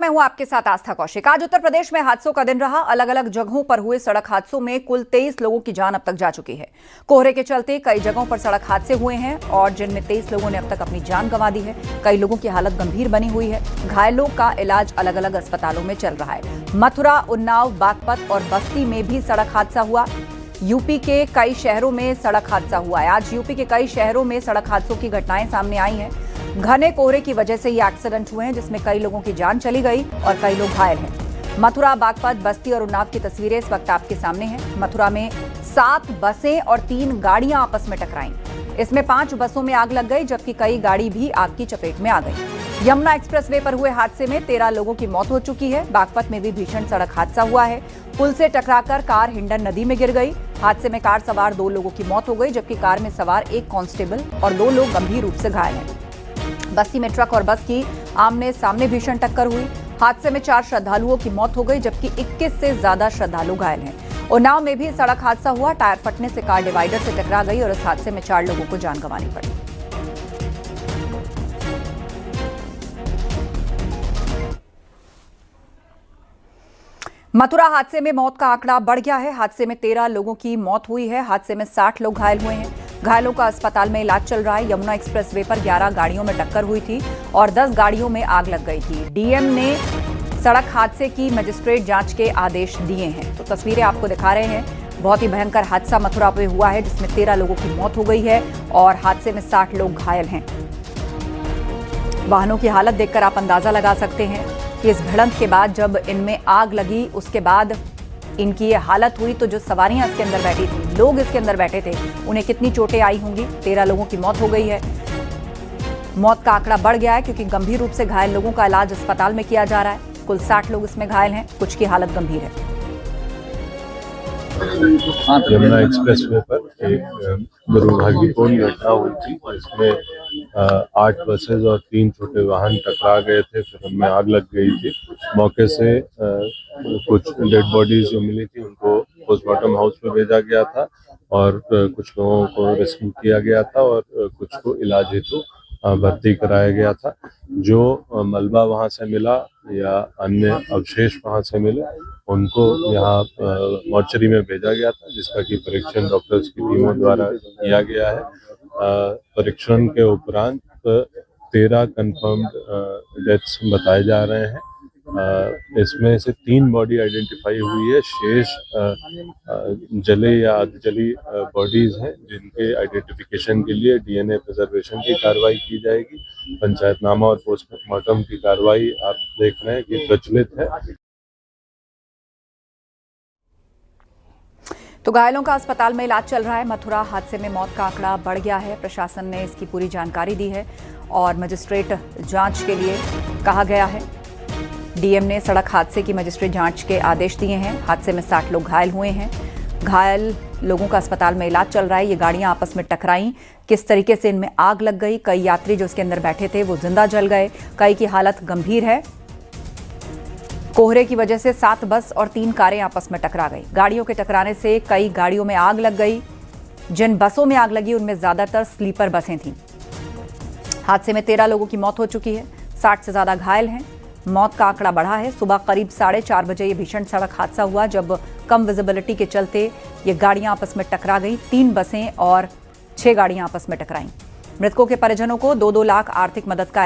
मैं हूं आपके साथ आस्था कौशिक। आज उत्तर प्रदेश में हादसों का दिन रहा। अलग अलग जगहों पर हुए सड़क हादसों में कुल 23 लोगों की जान अब तक जा चुकी है। कोहरे के चलते कई जगहों पर सड़क हादसे हुए हैं और जिनमें 23 लोगों ने अब तक अपनी जान गंवा दी है। कई लोगों की हालत गंभीर बनी हुई है। घायलों का इलाज अलग अलग अस्पतालों में चल रहा है। मथुरा, उन्नाव, बागपत और बस्ती में भी सड़क हादसा हुआ। यूपी के कई शहरों में सड़क हादसा हुआ है। आज यूपी के कई शहरों में सड़क हादसों की घटनाएं सामने आई हैं। घने कोहरे की वजह से ये एक्सीडेंट हुए हैं जिसमें कई लोगों की जान चली गई और कई लोग घायल हैं। मथुरा, बागपत, बस्ती और उन्नाव की तस्वीरें इस वक्त आपके सामने हैं। मथुरा में 7 बसें और 3 गाड़ियां आपस में टकराईं। इसमें 5 बसों में आग लग गई जबकि कई गाड़ी भी आग की चपेट में आ गई। यमुना एक्सप्रेसवे पर हुए हादसे में 13 लोगों की मौत हो चुकी है। बागपत में भी भीषण सड़क हादसा हुआ है। पुल से टकराकर कार हिंडन नदी में गिर गई। हादसे में कार सवार 2 लोगों की मौत हो गई जबकि कार में सवार 1 कांस्टेबल और 2 लोग गंभीर रूप से घायल हैं। बस्ती में ट्रक और बस की आमने सामने भीषण टक्कर हुई। हादसे में 4 श्रद्धालुओं की मौत हो गई जबकि 21 से ज्यादा श्रद्धालु घायल हैं। उन्नाव में भी सड़क हादसा हुआ। टायर फटने से कार डिवाइडर से टकरा गई और इस हादसे में 4 लोगों को जान गंवानी पड़ी। मथुरा हादसे में मौत का आंकड़ा बढ़ गया है। हादसे में 13 लोगों की मौत हुई है। हादसे में 60 लोग घायल हुए हैं। घायलों का अस्पताल में इलाज चल रहा है। यमुना एक्सप्रेसवे पर 11 गाड़ियों में टक्कर हुई थी और 10 गाड़ियों में आग लग गई थी। डीएम ने सड़क हादसे की मजिस्ट्रेट जांच के आदेश दिए हैं। तो तस्वीरें आपको दिखा रहे हैं। बहुत ही भयंकर हादसा मथुरा में हुआ है जिसमें 13 लोगों की मौत हो गई है और हादसे में 60 लोग घायल हैं। वाहनों की हालत देखकर आप अंदाजा लगा सकते हैं कि इस भिड़ंत के बाद जब इनमें आग लगी उसके बाद इनकी ये हालत हुई तो जो सवारियां इसके अंदर बैठी थी, लोग इसके अंदर बैठे थे, उन्हें कितनी चोटें आई होंगी। 13 लोगों की मौत हो गई है। मौत का आंकड़ा बढ़ गया है क्योंकि गंभीर रूप से घायल लोगों का इलाज अस्पताल में किया जा रहा है। कुल 60 लोग इसमें घायल हैं, कुछ की हालत गंभीर है। यमुना एक्सप्रेसवे पर एक दुर्भाग्यपूर्ण घटना हुई थी। इसमें 8 बसेस और 3 छोटे वाहन टकरा गए थे, फिर उनमें आग लग गई थी। मौके से कुछ डेड बॉडीज जो मिली थी उनको पोस्टमार्टम हाउस में भेजा गया था और कुछ लोगों को रेस्क्यू किया गया था और कुछ को इलाज हेतु भर्ती कराया गया था। जो मलबा वहां से मिला या अन्य अवशेष वहां से मिले उनको यहाँ मॉर्चरी में भेजा गया था जिसका कि परीक्षण डॉक्टर्स की टीमों द्वारा किया गया है। परीक्षण के उपरांत 13 कंफर्म्ड डेथ्स बताए जा रहे हैं। इसमें से 3 बॉडी आइडेंटिफाई हुई है। शेष जले या अर्धजली बॉडीज हैं जिनके आइडेंटिफिकेशन के लिए डीएनए प्रिजर्वेशन की कार्रवाई की जाएगी। पंचायतनामा और पोस्टमार्टम की कार्रवाई आप देख रहे हैं कि प्रचलित है। तो घायलों का अस्पताल में इलाज चल रहा है। मथुरा हादसे में मौत का आंकड़ा बढ़ गया है। प्रशासन ने इसकी पूरी जानकारी दी है और मजिस्ट्रेट जांच के लिए कहा गया है। डीएम ने सड़क हादसे की मजिस्ट्रेट जांच के आदेश दिए हैं। हादसे में 60 लोग घायल हुए हैं। घायल लोगों का अस्पताल में इलाज चल रहा है। ये गाड़ियां आपस में टकराईं, किस तरीके से इनमें आग लग गई। कई यात्री जो इसके अंदर बैठे थे वो जिंदा जल गए, कई की हालत गंभीर है। कोहरे की वजह से 7 बस और 3 कारें आपस में टकरा गई। गाड़ियों के टकराने से कई गाड़ियों में आग लग गई। जिन बसों में आग लगी उनमें ज्यादातर स्लीपर बसें थीं। हादसे में 13 लोगों की मौत हो चुकी है। 60 से ज्यादा घायल हैं। मौत का आंकड़ा बढ़ा है। सुबह करीब 4:30 बजे ये भीषण सड़क हादसा हुआ जब कम विजिबिलिटी के चलते ये गाड़ियां आपस में टकरा गई। 3 बसें और 6 गाड़ियां आपस में टकराईं। मृतकों के परिजनों को 2-2 लाख आर्थिक मदद का